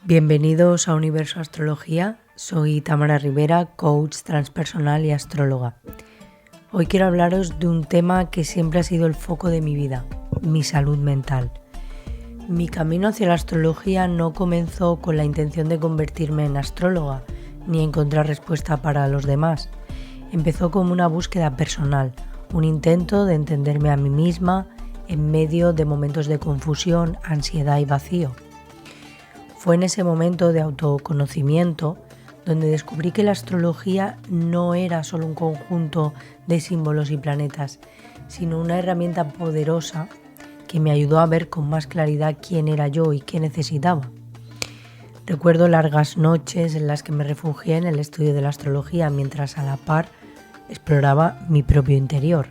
Bienvenidos a Universo Astrología, soy Tamara Rivera, coach transpersonal y astróloga. Hoy quiero hablaros de un tema que siempre ha sido el foco de mi vida, mi salud mental. Mi camino hacia la astrología no comenzó con la intención de convertirme en astróloga, ni encontrar respuesta para los demás. Empezó como una búsqueda personal, un intento de entenderme a mí misma en medio de momentos de confusión, ansiedad y vacío. Fue en ese momento de autoconocimiento donde descubrí que la astrología no era solo un conjunto de símbolos y planetas, sino una herramienta poderosa que me ayudó a ver con más claridad quién era yo y qué necesitaba. Recuerdo largas noches en las que me refugié en el estudio de la astrología mientras a la par exploraba mi propio interior.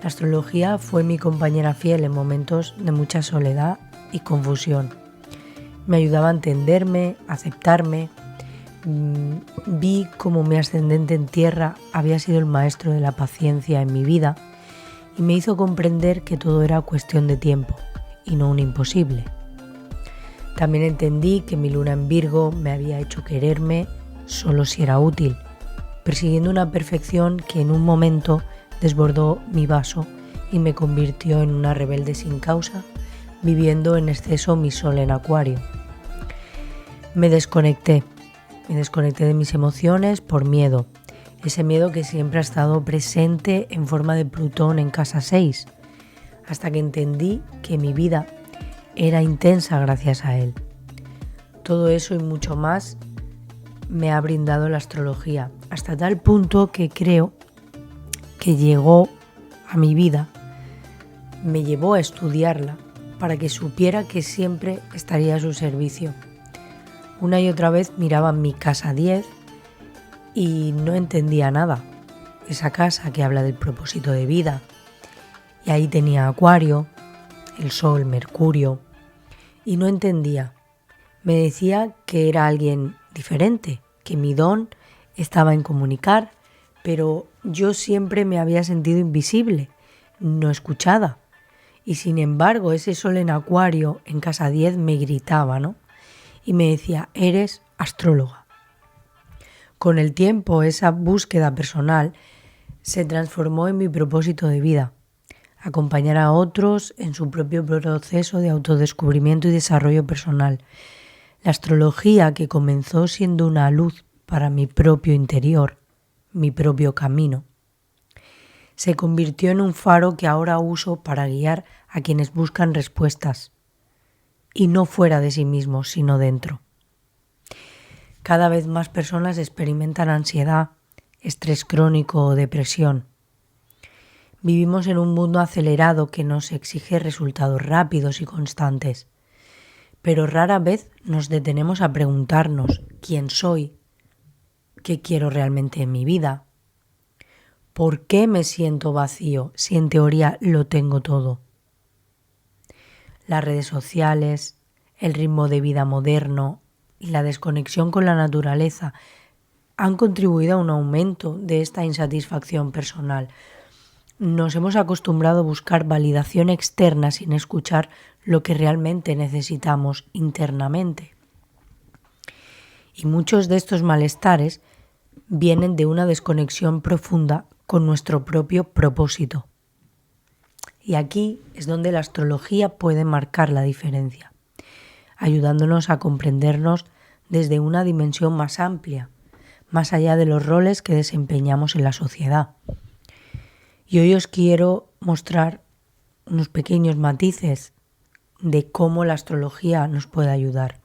La astrología fue mi compañera fiel en momentos de mucha soledad y confusión. Me ayudaba a entenderme, a aceptarme. Vi cómo mi ascendente en tierra había sido el maestro de la paciencia en mi vida y me hizo comprender que todo era cuestión de tiempo y no un imposible. También entendí que mi luna en Virgo me había hecho quererme solo si era útil, persiguiendo una perfección que en un momento desbordó mi vaso y me convirtió en una rebelde sin causa, viviendo en exceso mi sol en Acuario. Me desconecté de mis emociones por miedo, ese miedo que siempre ha estado presente en forma de Plutón en casa 6, hasta que entendí que mi vida era intensa gracias a él. Todo eso y mucho más me ha brindado la astrología, hasta tal punto que creo que llegó a mi vida, me llevó a estudiarla para que supiera que siempre estaría a su servicio. Una y otra vez miraba mi casa 10 y no entendía nada. Esa casa que habla del propósito de vida. Y ahí tenía Acuario, el Sol, Mercurio. Y no entendía. Me decía que era alguien diferente, que mi don estaba en comunicar, pero yo siempre me había sentido invisible, no escuchada. Y sin embargo, ese Sol en Acuario, en casa 10, me gritaba, ¿no? Y me decía, eres astróloga. Con el tiempo, esa búsqueda personal se transformó en mi propósito de vida, acompañar a otros en su propio proceso de autodescubrimiento y desarrollo personal. La astrología, que comenzó siendo una luz para mi propio interior, mi propio camino, se convirtió en un faro que ahora uso para guiar a quienes buscan respuestas, y no fuera de sí mismos, sino dentro. Cada vez más personas experimentan ansiedad, estrés crónico o depresión. Vivimos en un mundo acelerado que nos exige resultados rápidos y constantes, pero rara vez nos detenemos a preguntarnos quién soy, qué quiero realmente en mi vida, por qué me siento vacío si en teoría lo tengo todo. Las redes sociales, el ritmo de vida moderno y la desconexión con la naturaleza han contribuido a un aumento de esta insatisfacción personal. Nos hemos acostumbrado a buscar validación externa sin escuchar lo que realmente necesitamos internamente. Y muchos de estos malestares vienen de una desconexión profunda con nuestro propio propósito. Y aquí es donde la astrología puede marcar la diferencia, ayudándonos a comprendernos desde una dimensión más amplia, más allá de los roles que desempeñamos en la sociedad. Y hoy os quiero mostrar unos pequeños matices de cómo la astrología nos puede ayudar.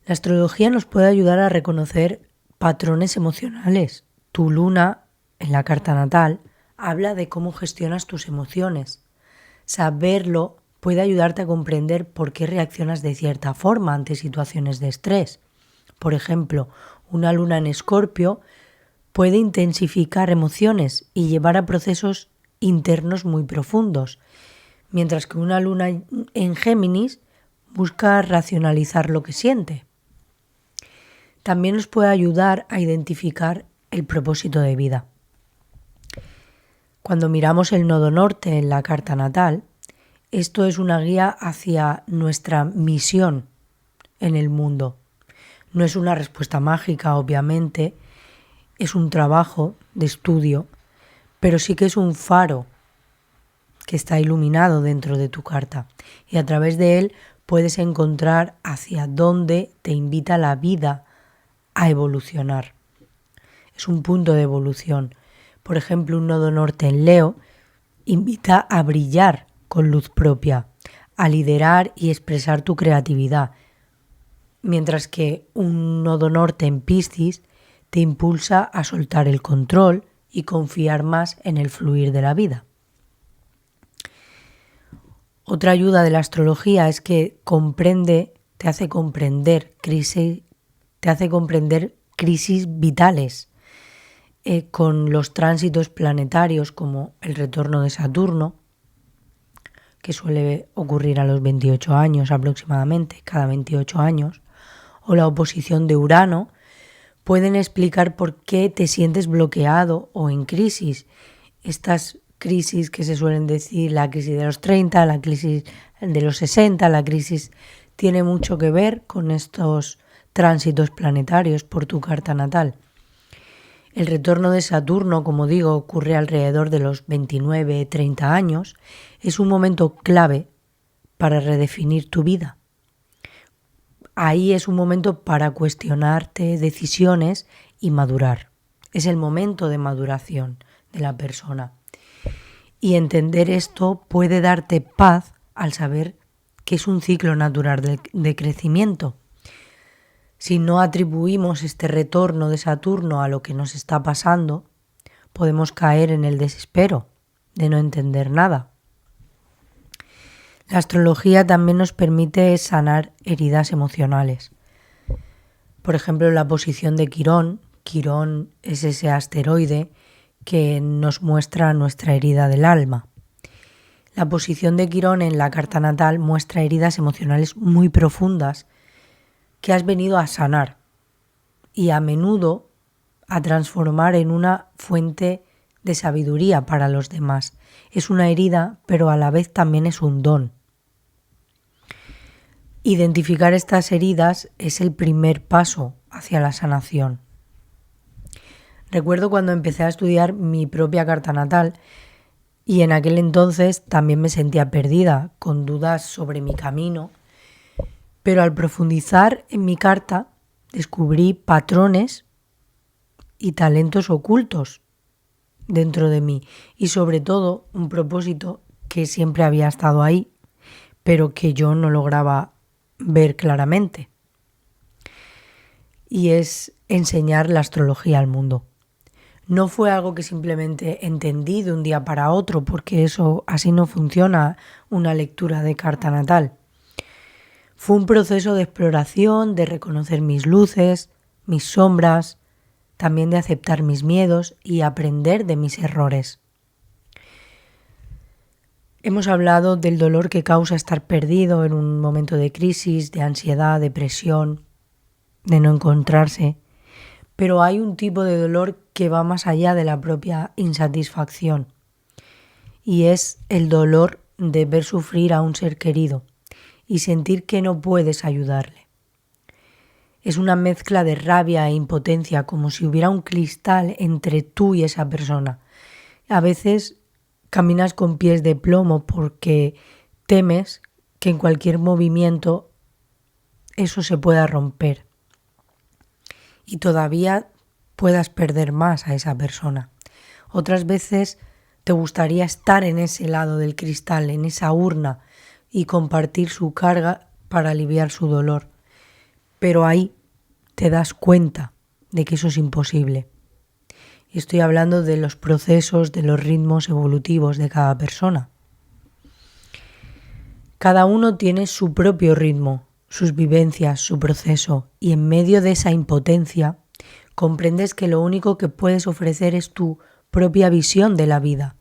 La astrología nos puede ayudar a reconocer patrones emocionales. Tu luna, en la carta natal, habla de cómo gestionas tus emociones. Saberlo puede ayudarte a comprender por qué reaccionas de cierta forma ante situaciones de estrés. Por ejemplo, una luna en Escorpio puede intensificar emociones y llevar a procesos internos muy profundos, mientras que una luna en Géminis busca racionalizar lo que siente. También nos puede ayudar a identificar el propósito de vida. Cuando miramos el nodo norte en la carta natal, esto es una guía hacia nuestra misión en el mundo. No es una respuesta mágica, obviamente, es un trabajo de estudio, pero sí que es un faro que está iluminado dentro de tu carta y a través de él puedes encontrar hacia dónde te invita la vida a evolucionar. Es un punto de evolución. Por ejemplo, un nodo norte en Leo invita a brillar con luz propia, a liderar y expresar tu creatividad, mientras que un nodo norte en Piscis te impulsa a soltar el control y confiar más en el fluir de la vida. Otra ayuda de la astrología es que te hace comprender crisis vitales con los tránsitos planetarios como el retorno de Saturno, que suele ocurrir a los 28 años aproximadamente, cada 28 años, o la oposición de Urano, pueden explicar por qué te sientes bloqueado o en crisis. Estas crisis que se suelen decir, la crisis de los 30, la crisis de los 60, la crisis tiene mucho que ver con estos tránsitos planetarios por tu carta natal. El retorno de Saturno, como digo, ocurre alrededor de los 29-30 años. Es un momento clave para redefinir tu vida. Ahí es un momento para cuestionarte decisiones y madurar. Es el momento de maduración de la persona. Y entender esto puede darte paz al saber que es un ciclo natural de crecimiento. Si no atribuimos este retorno de Saturno a lo que nos está pasando, podemos caer en el desespero de no entender nada. La astrología también nos permite sanar heridas emocionales. Por ejemplo, la posición de Quirón. Quirón es ese asteroide que nos muestra nuestra herida del alma. La posición de Quirón en la carta natal muestra heridas emocionales muy profundas que has venido a sanar y a menudo a transformar en una fuente de sabiduría para los demás. Es una herida, pero a la vez también es un don. Identificar estas heridas es el primer paso hacia la sanación. Recuerdo cuando empecé a estudiar mi propia carta natal y en aquel entonces también me sentía perdida, con dudas sobre mi camino, pero al profundizar en mi carta descubrí patrones y talentos ocultos dentro de mí y sobre todo un propósito que siempre había estado ahí, pero que yo no lograba ver claramente. Y es enseñar la astrología al mundo. No fue algo que simplemente entendí de un día para otro, porque eso así no funciona una lectura de carta natal. Fue un proceso de exploración, de reconocer mis luces, mis sombras, también de aceptar mis miedos y aprender de mis errores. Hemos hablado del dolor que causa estar perdido en un momento de crisis, de ansiedad, depresión, de no encontrarse, pero hay un tipo de dolor que va más allá de la propia insatisfacción y es el dolor de ver sufrir a un ser querido y sentir que no puedes ayudarle. Es una mezcla de rabia e impotencia, como si hubiera un cristal entre tú y esa persona. A veces caminas con pies de plomo porque temes que en cualquier movimiento eso se pueda romper y todavía puedas perder más a esa persona. Otras veces te gustaría estar en ese lado del cristal, en esa urna, y compartir su carga para aliviar su dolor. Pero ahí te das cuenta de que eso es imposible. Y estoy hablando de los procesos, de los ritmos evolutivos de cada persona. Cada uno tiene su propio ritmo, sus vivencias, su proceso, y en medio de esa impotencia comprendes que lo único que puedes ofrecer es tu propia visión de la vida,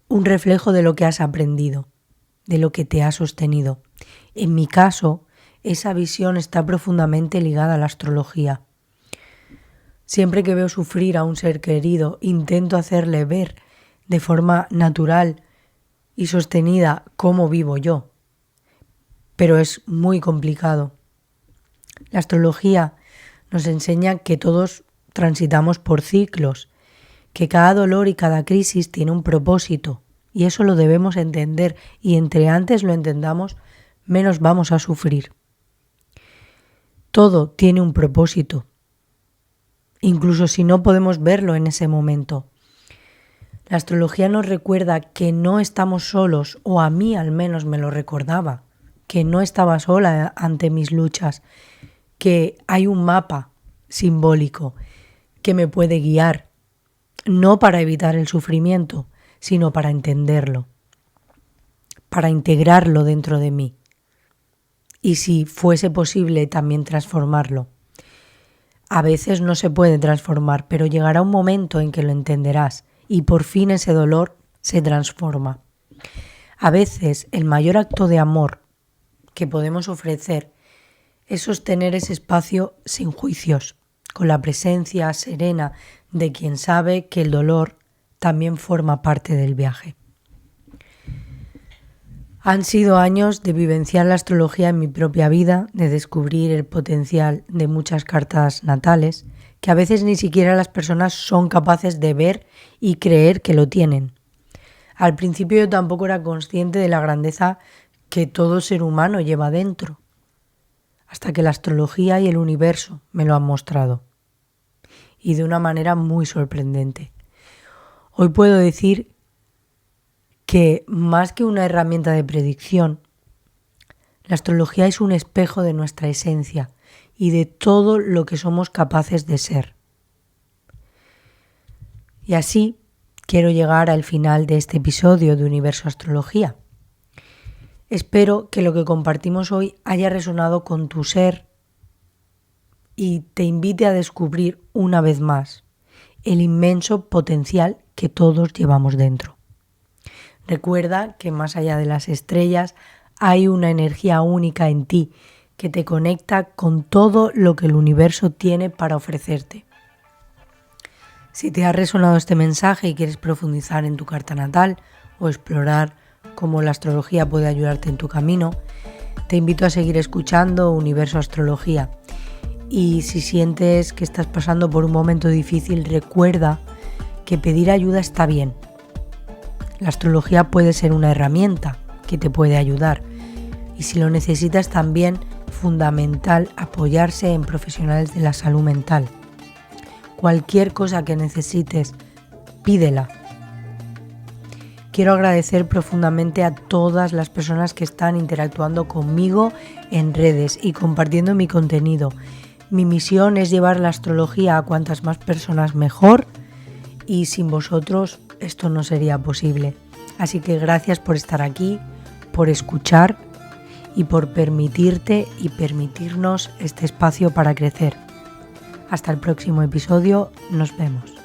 un reflejo de lo que has aprendido, de lo que te ha sostenido. En mi caso, esa visión está profundamente ligada a la astrología. Siempre que veo sufrir a un ser querido, intento hacerle ver de forma natural y sostenida cómo vivo yo. Pero es muy complicado La astrología nos enseña que todos transitamos por ciclos, que cada dolor y cada crisis tiene un propósito, y eso lo debemos entender, y entre antes lo entendamos, menos vamos a sufrir. Todo tiene un propósito, incluso si no podemos verlo en ese momento. La astrología nos recuerda que no estamos solos, o a mí al menos me lo recordaba, que no estaba sola ante mis luchas, que hay un mapa simbólico que me puede guiar, no para evitar el sufrimiento, sino para entenderlo, para integrarlo dentro de mí. Y si fuese posible también transformarlo. A veces no se puede transformar, pero llegará un momento en que lo entenderás y por fin ese dolor se transforma. A veces el mayor acto de amor que podemos ofrecer es sostener ese espacio sin juicios, con la presencia serena de quien sabe que el dolor también forma parte del viaje. Han sido años de vivenciar la astrología en mi propia vida, de descubrir el potencial de muchas cartas natales, que a veces ni siquiera las personas son capaces de ver y creer que lo tienen. Al principio yo tampoco era consciente de la grandeza que todo ser humano lleva dentro, hasta que la astrología y el universo me lo han mostrado, y de una manera muy sorprendente. Hoy puedo decir que más que una herramienta de predicción, la astrología es un espejo de nuestra esencia y de todo lo que somos capaces de ser. Y así quiero llegar al final de este episodio de Universo Astrología. Espero que lo que compartimos hoy haya resonado con tu ser y te invite a descubrir una vez más el inmenso potencial que todos llevamos dentro. Recuerda que más allá de las estrellas hay una energía única en ti que te conecta con todo lo que el universo tiene para ofrecerte. Si te ha resonado este mensaje y quieres profundizar en tu carta natal o explorar cómo la astrología puede ayudarte en tu camino, te invito a seguir escuchando Universo Astrología. Y si sientes que estás pasando por un momento difícil, recuerda que pedir ayuda está bien. La astrología puede ser una herramienta que te puede ayudar y si lo necesitas también fundamental apoyarse en profesionales de la salud mental. Cualquier cosa que necesites, pídela. Quiero agradecer profundamente a todas las personas que están interactuando conmigo en redes y compartiendo mi contenido. Mi misión es llevar la astrología a cuantas más personas mejor y sin vosotros esto no sería posible. Así que gracias por estar aquí, por escuchar y por permitirte y permitirnos este espacio para crecer. Hasta el próximo episodio, nos vemos.